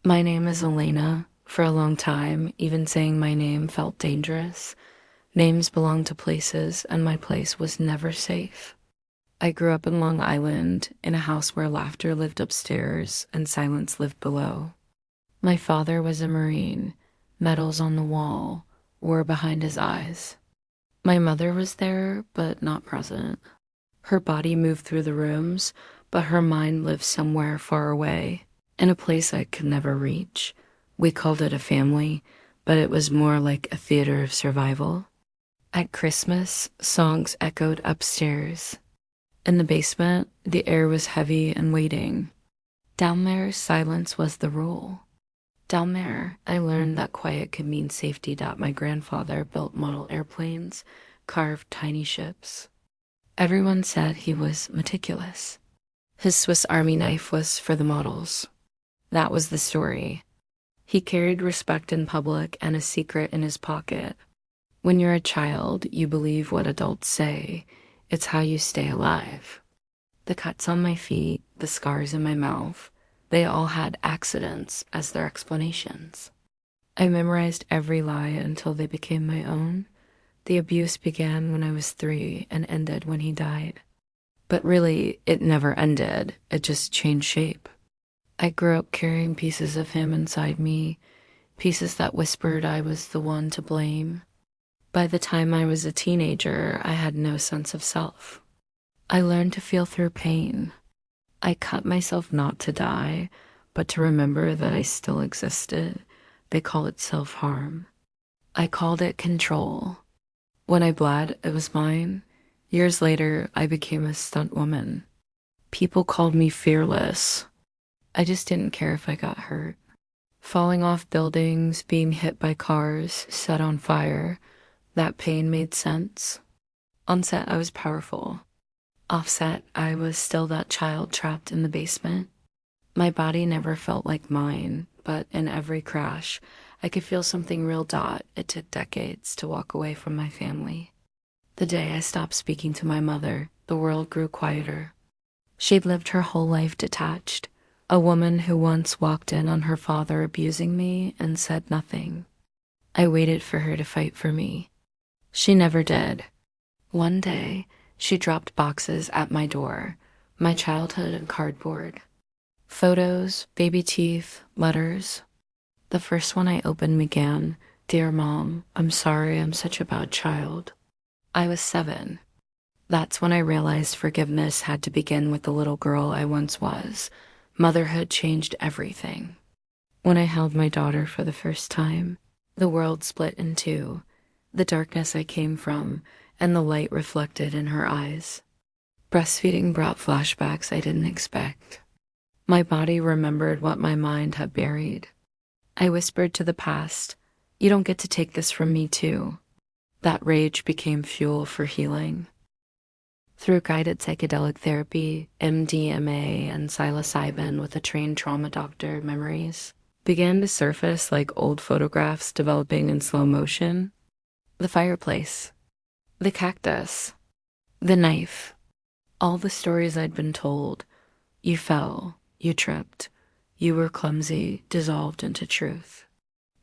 My name is Elena. For a long time, even saying my name felt dangerous. Names belong to places, and my place was never safe. I grew up in Long Island, in a house where laughter lived upstairs and silence lived below. My father was a Marine, medals on the wall, war behind his eyes. My mother was there, but not present. Her body moved through the rooms, but her mind lived somewhere far away, in a place I could never reach. We called it a family, but it was more like a theater of survival. At Christmas, songs echoed upstairs. In the basement, the air was heavy and waiting. Down there, silence was the rule. Down there, I learned that quiet could mean safety. My grandfather built model airplanes, carved tiny ships. Everyone said he was meticulous. His Swiss Army knife was for the models. That was the story. He carried respect in public and a secret in his pocket. When you're a child, you believe what adults say. It's how you stay alive. The cuts on my feet, the scars in my mouth, they all had accidents as their explanations. I memorized every lie until they became my own. The abuse began when I was 3 and ended when he died. But really, it never ended. It just changed shape. I grew up carrying pieces of him inside me, pieces that whispered I was the one to blame. By the time I was a teenager, I had no sense of self. I learned to feel through pain. I cut myself not to die, but to remember that I still existed. They call it self-harm. I called it control. When I bled, it was mine. Years later, I became a stunt woman. People called me fearless. I just didn't care if I got hurt. Falling off buildings, being hit by cars, set on fire, that pain made sense. On set, I was powerful. Offset, I was still that child trapped in the basement. My body never felt like mine, but in every crash, I could feel something real. It took decades to walk away from my family. The day I stopped speaking to my mother, the world grew quieter. She'd lived her whole life detached, a woman who once walked in on her father abusing me and said nothing. I waited for her to fight for me. She never did. One day, she dropped boxes at my door, my childhood in cardboard. Photos, baby teeth, letters. The first one I opened began, "Dear Mom, I'm sorry I'm such a bad child." I was 7. That's when I realized forgiveness had to begin with the little girl I once was. Motherhood changed everything. When I held my daughter for the first time, the world split in two, the darkness I came from and the light reflected in her eyes. Breastfeeding brought flashbacks I didn't expect. My body remembered what my mind had buried. I whispered to the past, "You don't get to take this from me too." That rage became fuel for healing. Through guided psychedelic therapy, MDMA, and psilocybin with a trained trauma doctor, memories began to surface like old photographs developing in slow motion. The fireplace, the cactus, the knife, all the stories I'd been told. You fell, you tripped, you were clumsy, dissolved into truth.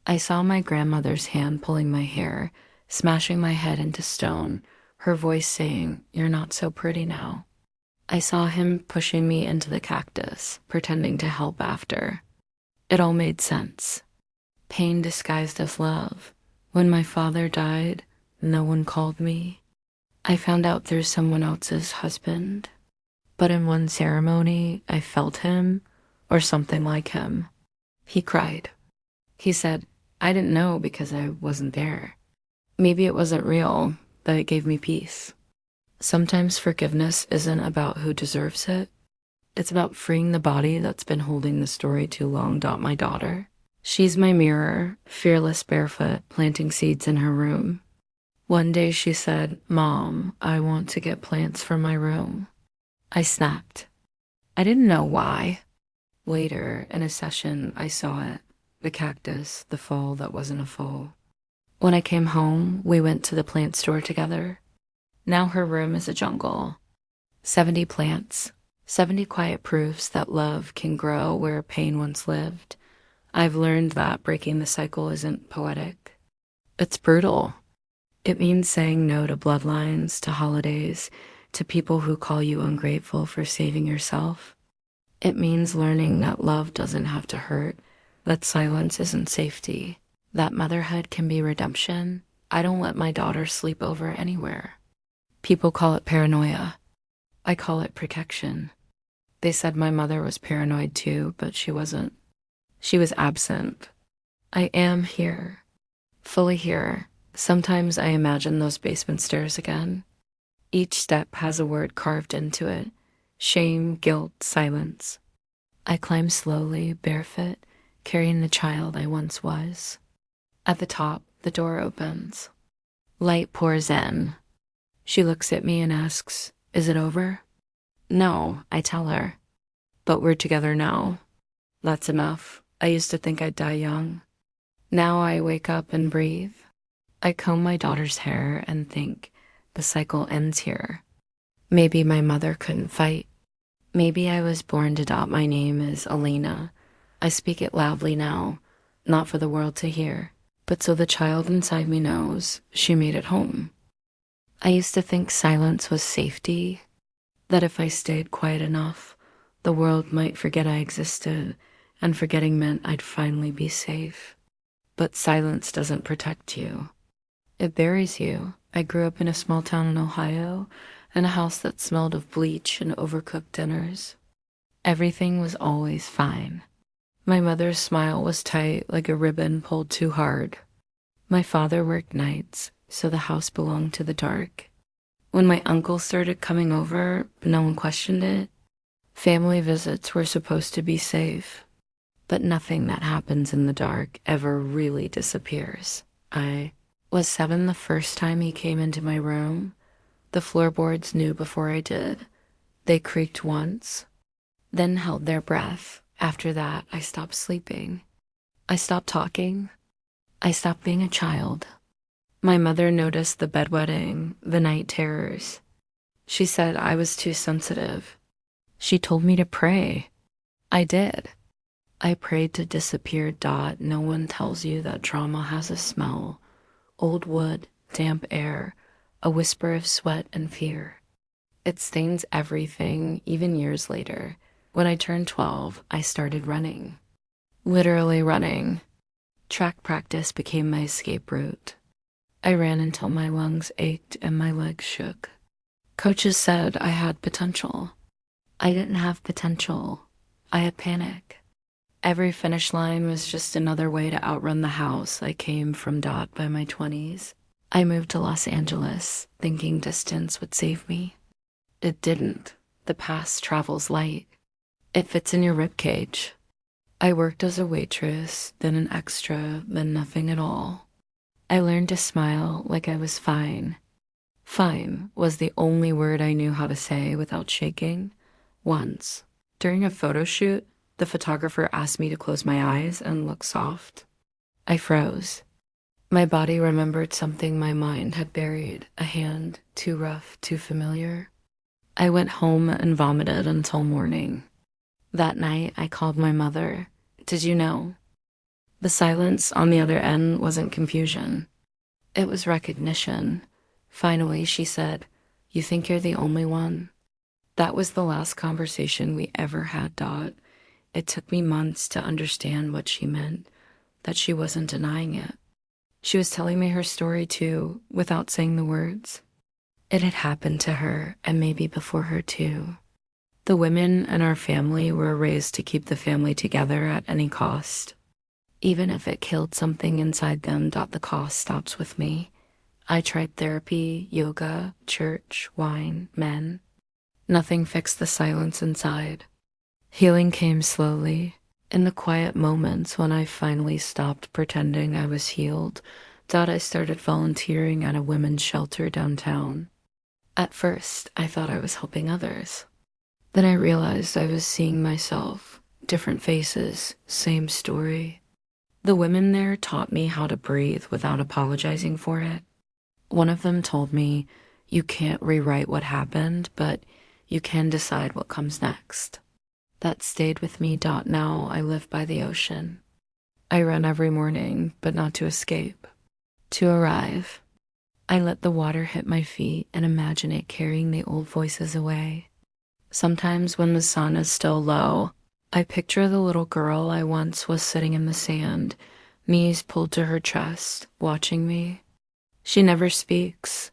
I saw my grandmother's hand pulling my hair, smashing my head into stone, her voice saying, "You're not so pretty now." I saw him pushing me into the cactus, pretending to help after. It all made sense. Pain disguised as love. When my father died, no one called me. I found out through someone else's husband. But in one ceremony, I felt him, or something like him. He cried. He said, "I didn't know because I wasn't there." Maybe it wasn't real, but it gave me peace. Sometimes forgiveness isn't about who deserves it. It's about freeing the body that's been holding the story too long. My daughter. She's my mirror, fearless barefoot, planting seeds in her room. One day she said, "Mom, I want to get plants for my room." I snapped. I didn't know why. Later, in a session, I saw it. The cactus, the fall that wasn't a fall. When I came home, we went to the plant store together. Now her room is a jungle. 70 plants, 70 quiet proofs that love can grow where pain once lived. I've learned that breaking the cycle isn't poetic. It's brutal. It means saying no to bloodlines, to holidays, to people who call you ungrateful for saving yourself. It means learning that love doesn't have to hurt, that silence isn't safety, that motherhood can be redemption. I don't let my daughter sleep over anywhere. People call it paranoia. I call it protection. They said my mother was paranoid too, but she wasn't. She was absent. I am here, fully here. Sometimes I imagine those basement stairs again. Each step has a word carved into it: shame, guilt, silence. I climb slowly, barefoot, carrying the child I once was. At the top, the door opens. Light pours in. She looks at me and asks, "Is it over?" "No," I tell her. "But we're together now." That's enough. I used to think I'd die young. Now I wake up and breathe. I comb my daughter's hair and think, the cycle ends here. Maybe my mother couldn't fight. Maybe I was born to adopt my name as Elena. I speak it loudly now, not for the world to hear, but so the child inside me knows she made it home. I used to think silence was safety, that if I stayed quiet enough, the world might forget I existed, and forgetting meant I'd finally be safe. But silence doesn't protect you. It buries you. I grew up in a small town in Ohio, in a house that smelled of bleach and overcooked dinners. Everything was always fine. My mother's smile was tight, like a ribbon pulled too hard. My father worked nights, so the house belonged to the dark. When my uncle started coming over, no one questioned it. Family visits were supposed to be safe. But nothing that happens in the dark ever really disappears. I was 7 the first time he came into my room. The floorboards knew before I did. They creaked once, then held their breath. After that, I stopped sleeping. I stopped talking. I stopped being a child. My mother noticed the bedwetting, the night terrors. She said I was too sensitive. She told me to pray. I did. I prayed to disappear. No one tells you that trauma has a smell. Old wood, damp air, a whisper of sweat and fear. It stains everything, even years later. When I turned 12, I started running. Literally running. Track practice became my escape route. I ran until my lungs ached and my legs shook. Coaches said I had potential. I didn't have potential. I had panic. Every finish line was just another way to outrun the house I came from. By my 20s, I moved to Los Angeles, thinking distance would save me. It didn't. The past travels light. It fits in your ribcage. I worked as a waitress, then an extra, then nothing at all. I learned to smile like I was fine. Fine was the only word I knew how to say without shaking. Once, during a photo shoot, the photographer asked me to close my eyes and look soft. I froze. My body remembered something my mind had buried, a hand too rough, too familiar. I went home and vomited until morning. That night, I called my mother. Did you know? The silence on the other end wasn't confusion. It was recognition. Finally, she said, "You think you're the only one?" That was the last conversation we ever had. It took me months to understand what she meant, that she wasn't denying it. She was telling me her story too, without saying the words. It had happened to her, and maybe before her too. The women in our family were raised to keep the family together at any cost. Even if it killed something inside them. The cost stops with me. I tried therapy, yoga, church, wine, men. Nothing fixed the silence inside. Healing came slowly. In the quiet moments when I finally stopped pretending I was healed, I started volunteering at a women's shelter downtown. At first, I thought I was helping others. Then I realized I was seeing myself, different faces, same story. The women there taught me how to breathe without apologizing for it. One of them told me, "You can't rewrite what happened, but you can decide what comes next." That stayed with me. Now I live by the ocean. I run every morning, but not to escape, to arrive. I let the water hit my feet and imagine it carrying the old voices away. Sometimes when the sun is still low, I picture the little girl I once was sitting in the sand, knees pulled to her chest, watching me. She never speaks.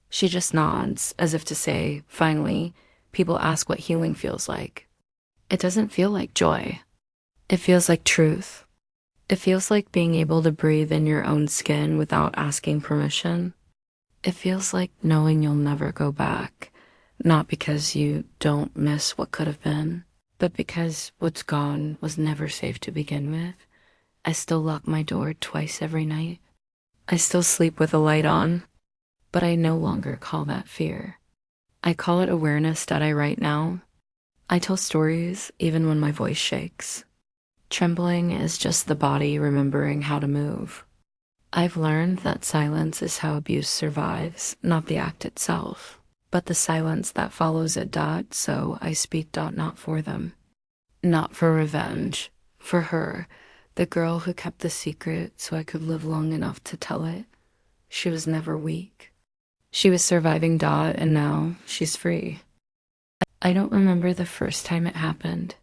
She just nods, as if to say, finally, people ask what healing feels like. It doesn't feel like joy. It feels like truth. It feels like being able to breathe in your own skin without asking permission. It feels like knowing you'll never go back, not because you don't miss what could have been, but because what's gone was never safe to begin with. I still lock my door twice every night. I still sleep with a light on, but I no longer call that fear. I call it awareness that I write now. I tell stories even when my voice shakes. Trembling is just the body remembering how to move. I've learned that silence is how abuse survives, not the act itself, but the silence that follows it. So I speak. Not for them. Not for revenge. For her, the girl who kept the secret so I could live long enough to tell it. She was never weak. She was surviving. And now she's free. I don't remember the first time it happened.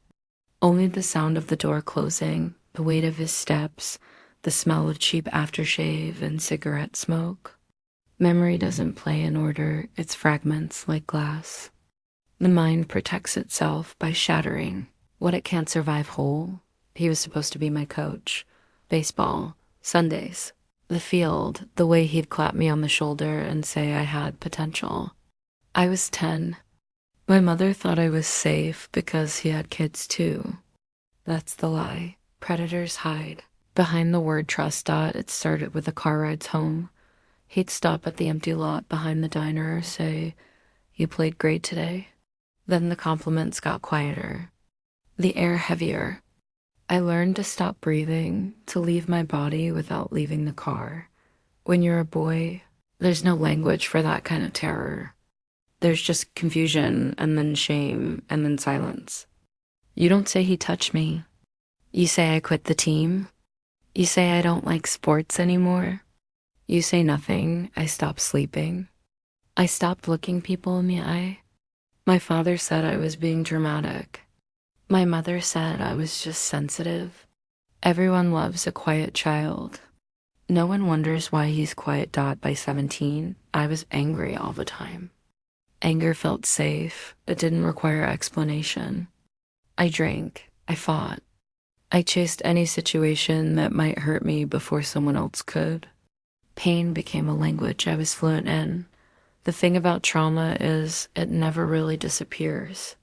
Only the sound of the door closing, the weight of his steps, the smell of cheap aftershave and cigarette smoke. Memory doesn't play in order, it's fragments like glass. The mind protects itself by shattering what it can't survive whole. He was supposed to be my coach. Baseball, Sundays, the field, the way he'd clap me on the shoulder and say I had potential. I was 10. My mother thought I was safe because he had kids too. That's the lie. Predators hide. Behind the word trust. It started with the car rides home. He'd stop at the empty lot behind the diner, say, "You played great today." Then the compliments got quieter, the air heavier. I learned to stop breathing, to leave my body without leaving the car. When you're a boy, there's no language for that kind of terror. There's just confusion, and then shame, and then silence. You don't say he touched me. You say I quit the team. You say I don't like sports anymore. You say nothing. I stopped sleeping. I stopped looking people in the eye. My father said I was being dramatic. My mother said I was just sensitive. Everyone loves a quiet child. No one wonders why he's quiet. By 17, I was angry all the time. Anger felt safe. It didn't require explanation. I drank. I fought. I chased any situation that might hurt me before someone else could. Pain became a language I was fluent in. The thing about trauma is it never really disappears.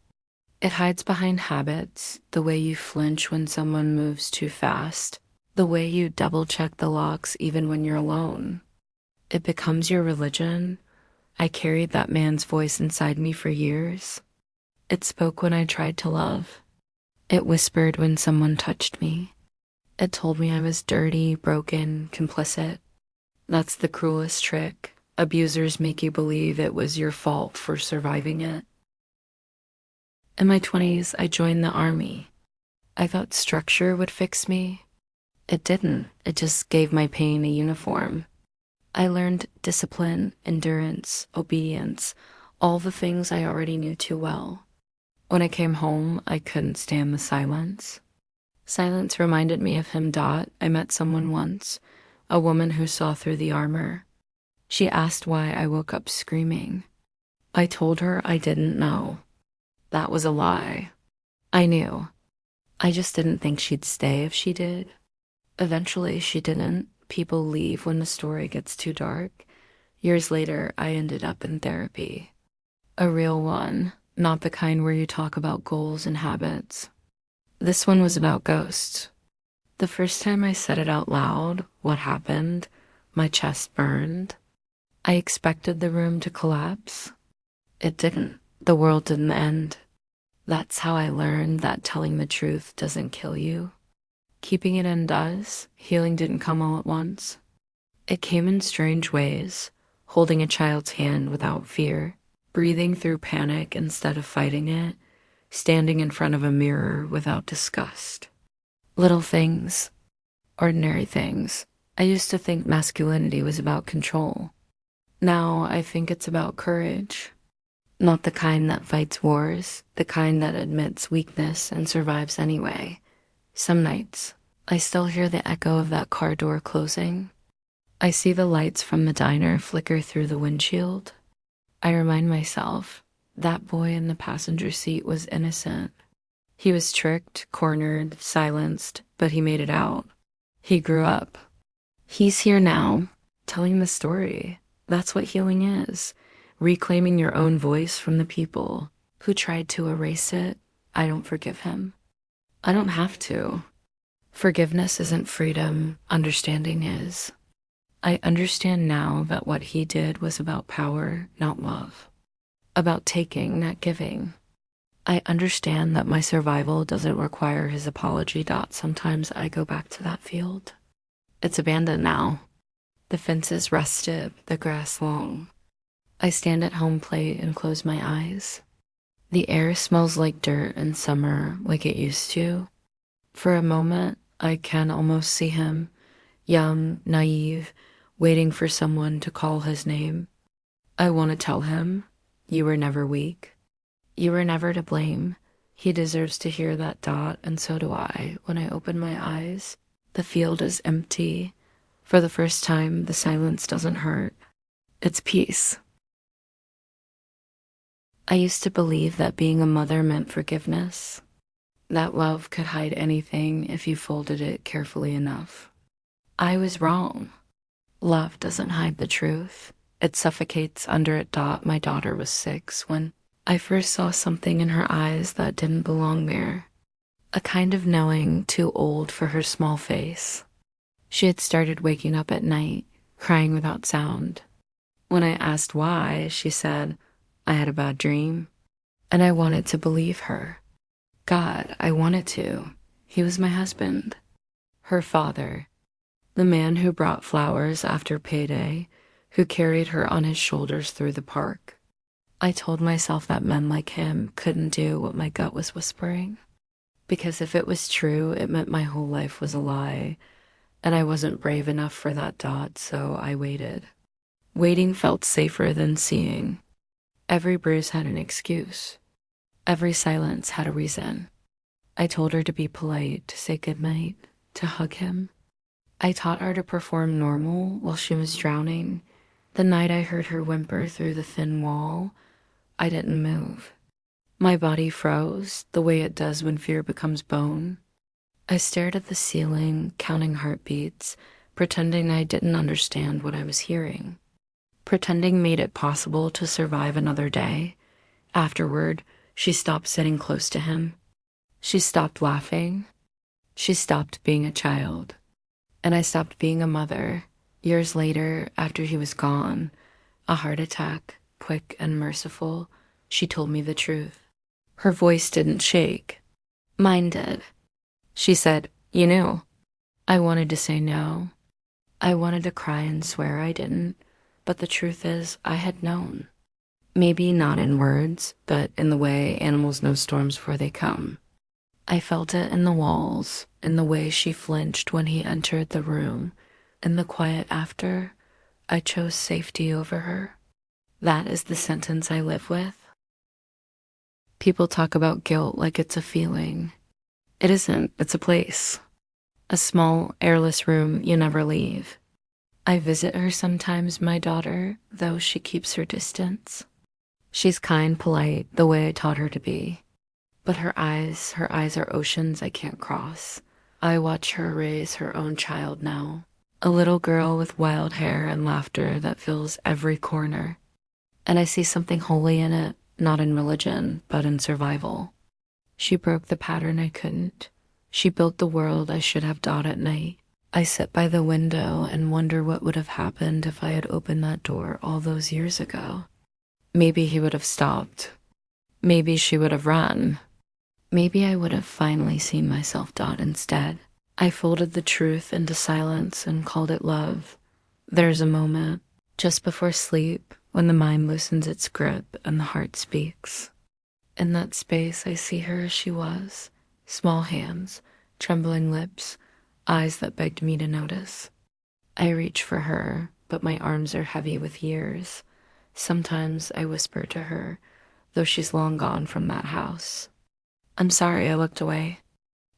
It hides behind habits, the way you flinch when someone moves too fast, the way you double-check the locks even when you're alone. It becomes your religion. I carried that man's voice inside me for years. It spoke when I tried to love. It whispered when someone touched me. It told me I was dirty, broken, complicit. That's the cruelest trick. Abusers make you believe it was your fault for surviving it. In my 20s, I joined the army. I thought structure would fix me. It didn't. It just gave my pain a uniform. I learned discipline, endurance, obedience, all the things I already knew too well. When I came home, I couldn't stand the silence. Silence reminded me of him. I met someone once, a woman who saw through the armor. She asked why I woke up screaming. I told her I didn't know. That was a lie. I knew. I just didn't think she'd stay if she did. Eventually, she didn't. People leave when the story gets too dark. Years later, I ended up in therapy. A real one, not the kind where you talk about goals and habits. This one was about ghosts. The first time I said it out loud, what happened, my chest burned. I expected the room to collapse. It didn't. The world didn't end. That's how I learned that telling the truth doesn't kill you. Keeping it in does. Healing didn't come all at once. It came in strange ways, holding a child's hand without fear, breathing through panic instead of fighting it, standing in front of a mirror without disgust. Little things. ordinary things. I used to think masculinity was about control. Now I think it's about courage. Not the kind that fights wars, the kind that admits weakness and survives anyway. Some nights, I still hear the echo of that car door closing. I see the lights from the diner flicker through the windshield. I remind myself that boy in the passenger seat was innocent. He was tricked, cornered, silenced, but he made it out. He grew up. He's here now, telling the story. That's what healing is. Reclaiming your own voice from the people who tried to erase it. I don't forgive him. I don't have to. Forgiveness isn't freedom, understanding is. I understand now that what he did was about power, not love. About taking, not giving. I understand that my survival doesn't require his apology. Sometimes I go back to that field. It's abandoned now. The fence is rusted, the grass long. I stand at home plate and close my eyes. The air smells like dirt in summer, like it used to. For a moment, I can almost see him, young, naive, waiting for someone to call his name. I want to tell him, you were never weak. You were never to blame. He deserves to hear that, and so do I. When I open my eyes, the field is empty. For the first time, the silence doesn't hurt. It's peace. I used to believe that being a mother meant forgiveness, that love could hide anything if you folded it carefully enough. I was wrong. Love doesn't hide the truth. It suffocates under it. My daughter was 6 when I first saw something in her eyes that didn't belong there. A kind of knowing too old for her small face. She had started waking up at night, crying without sound. When I asked why, she said, I had a bad dream. And I wanted to believe her. God, I wanted to. He was my husband. Her father. The man who brought flowers after payday, who carried her on his shoulders through the park. I told myself that men like him couldn't do what my gut was whispering. Because if it was true, it meant my whole life was a lie. And I wasn't brave enough for that, so I waited. Waiting felt safer than seeing. Every bruise had an excuse. Every silence had a reason. I told her to be polite, to say goodnight, to hug him. I taught her to perform normal while she was drowning. The night I heard her whimper through the thin wall, I didn't move. My body froze, the way it does when fear becomes bone. I stared at the ceiling, counting heartbeats, pretending I didn't understand what I was hearing. Pretending made it possible to survive another day. Afterward, she stopped sitting close to him. She stopped laughing. She stopped being a child. And I stopped being a mother. Years later, after he was gone, a heart attack, quick and merciful, she told me the truth. Her voice didn't shake. Mine did. She said, you knew. I wanted to say no. I wanted to cry and swear I didn't. But the truth is, I had known. Maybe not in words, but in the way animals know storms before they come. I felt it in the walls, in the way she flinched when he entered the room. In the quiet after, I chose safety over her. That is the sentence I live with. People talk about guilt like it's a feeling. It isn't, it's a place. A small, airless room you never leave. I visit her sometimes, my daughter, though she keeps her distance. She's kind, polite, the way I taught her to be. But her eyes are oceans I can't cross. I watch her raise her own child now. A little girl with wild hair and laughter that fills every corner. And I see something holy in it, not in religion, but in survival. She broke the pattern I couldn't. She built the world I should have dot at night. I sit by the window and wonder what would have happened if I had opened that door all those years ago. Maybe he would have stopped. Maybe she would have run. Maybe I would have finally seen myself instead. I folded the truth into silence and called it love. There's a moment, just before sleep, when the mind loosens its grip and the heart speaks. In that space, I see her as she was. Small hands, trembling lips, eyes that begged me to notice. I reach for her, but my arms are heavy with years. Sometimes I whisper to her, though she's long gone from that house. I'm sorry I looked away.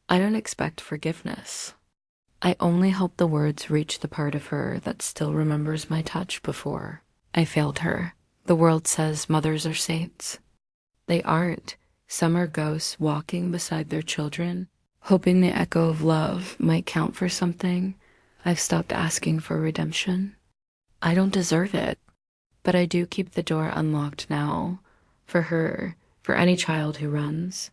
I don't expect forgiveness. I only hope the words reach the part of her that still remembers my touch before I failed her. The world says mothers are saints. They aren't. Some are ghosts walking beside their children, hoping the echo of love might count for something. I've stopped asking for redemption. I don't deserve it, but I do keep the door unlocked now. For her, for any child who runs.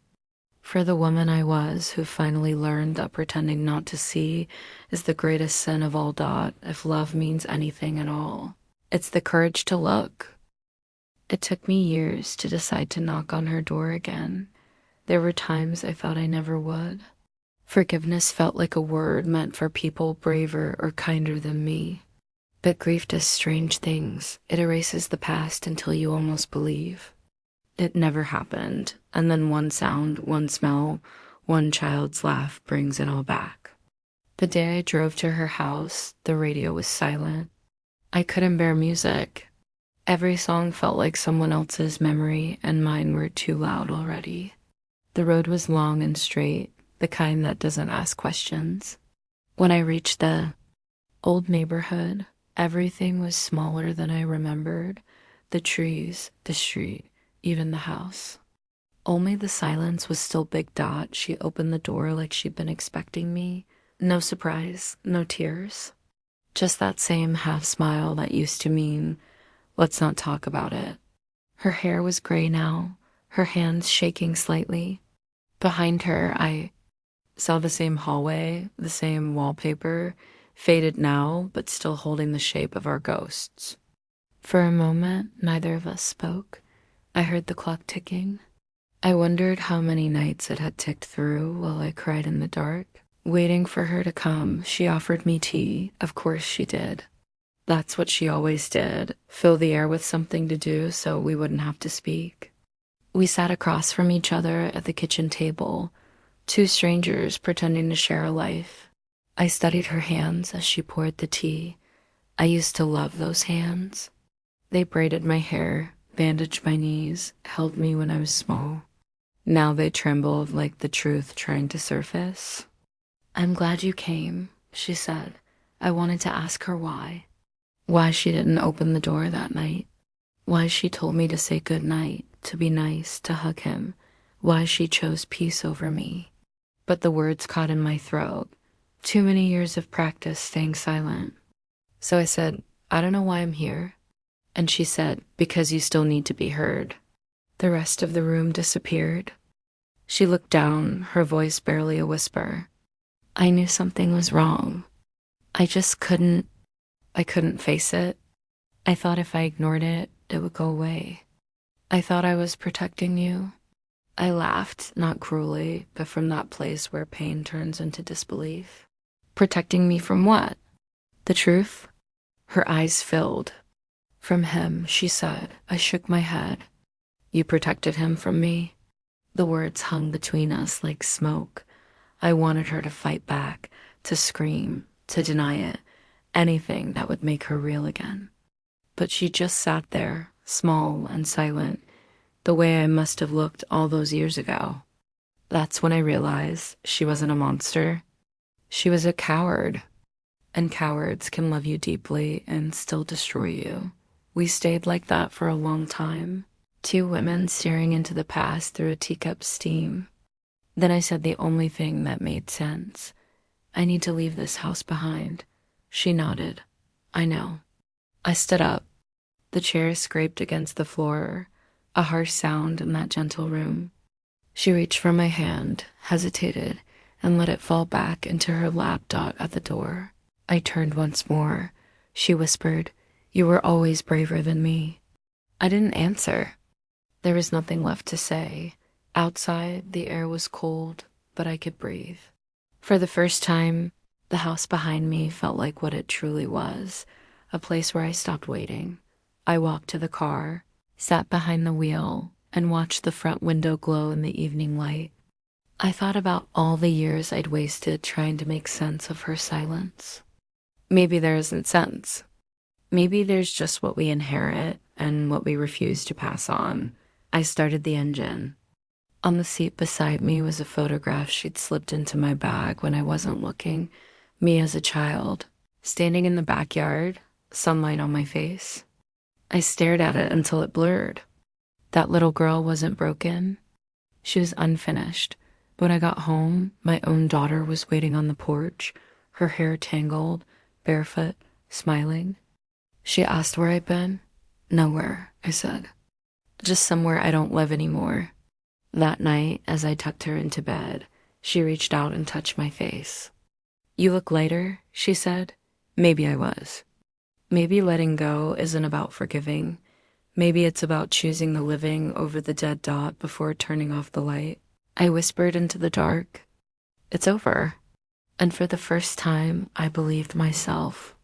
For the woman I was who finally learned that pretending not to see is the greatest sin of all. If love means anything at all, it's the courage to look. It took me years to decide to knock on her door again. There were times I thought I never would. Forgiveness felt like a word meant for people braver or kinder than me. But grief does strange things. It erases the past until you almost believe it never happened, and then one sound, one smell, one child's laugh brings it all back. The day I drove to her house, the radio was silent. I couldn't bear music. Every song felt like someone else's memory, and mine were too loud already. The road was long and straight, the kind that doesn't ask questions. When I reached the old neighborhood, everything was smaller than I remembered. The trees, the street, even the house. Only the silence was still Big. She opened the door like she'd been expecting me. No surprise, no tears. Just that same half smile that used to mean, let's not talk about it. Her hair was gray now, her hands shaking slightly. Behind her, I saw the same hallway, the same wallpaper, faded now, but still holding the shape of our ghosts. For a moment, neither of us spoke. I heard the clock ticking. I wondered how many nights it had ticked through while I cried in the dark. Waiting for her to come, she offered me tea. Of course she did. That's what she always did, fill the air with something to do so we wouldn't have to speak. We sat across from each other at the kitchen table, two strangers pretending to share a life. I studied her hands as she poured the tea. I used to love those hands. They braided my hair, bandaged my knees, held me when I was small. Now they trembled like the truth trying to surface. I'm glad you came, she said. I wanted to ask her why. Why she didn't open the door that night. Why she told me to say good night, to be nice, to hug him. Why she chose peace over me. But the words caught in my throat. Too many years of practice staying silent. So I said, I don't know why I'm here. And she said, because you still need to be heard. The rest of the room disappeared. She looked down, her voice barely a whisper. I knew something was wrong. I couldn't face it. I thought if I ignored it, it would go away. I thought I was protecting you. I laughed, not cruelly, but from that place where pain turns into disbelief. Protecting me from what? The truth? Her eyes filled. From him, she said. I shook my head. You protected him from me? The words hung between us like smoke. I wanted her to fight back, to scream, to deny it, anything that would make her real again. But she just sat there, small and silent, the way I must have looked all those years ago. That's when I realized she wasn't a monster. She was a coward. And cowards can love you deeply and still destroy you. We stayed like that for a long time. Two women staring into the past through a teacup steam. Then I said the only thing that made sense. I need to leave this house behind. She nodded. I know. I stood up. The chair scraped against the floor, a harsh sound in that gentle room. She reached for my hand, hesitated, and let it fall back into her lap. At the door. I turned once more. She whispered, You were always braver than me. I didn't answer. There was nothing left to say. Outside, the air was cold, but I could breathe. For the first time, the house behind me felt like what it truly was, a place where I stopped waiting. I walked to the car, sat behind the wheel, and watched the front window glow in the evening light. I thought about all the years I'd wasted trying to make sense of her silence. Maybe there isn't sense. Maybe there's just what we inherit and what we refuse to pass on. I started the engine. On the seat beside me was a photograph she'd slipped into my bag when I wasn't looking. Me as a child, standing in the backyard, sunlight on my face. I stared at it until it blurred. That little girl wasn't broken. She was unfinished. When I got home, my own daughter was waiting on the porch, her hair tangled, barefoot, smiling. She asked where I'd been. Nowhere, I said. Just somewhere I don't live anymore. That night, as I tucked her into bed, she reached out and touched my face. You look lighter, she said. Maybe I was. Maybe letting go isn't about forgiving. Maybe it's about choosing the living over the dead dot before turning off the light. I whispered into the dark, it's over. And for the first time, I believed myself.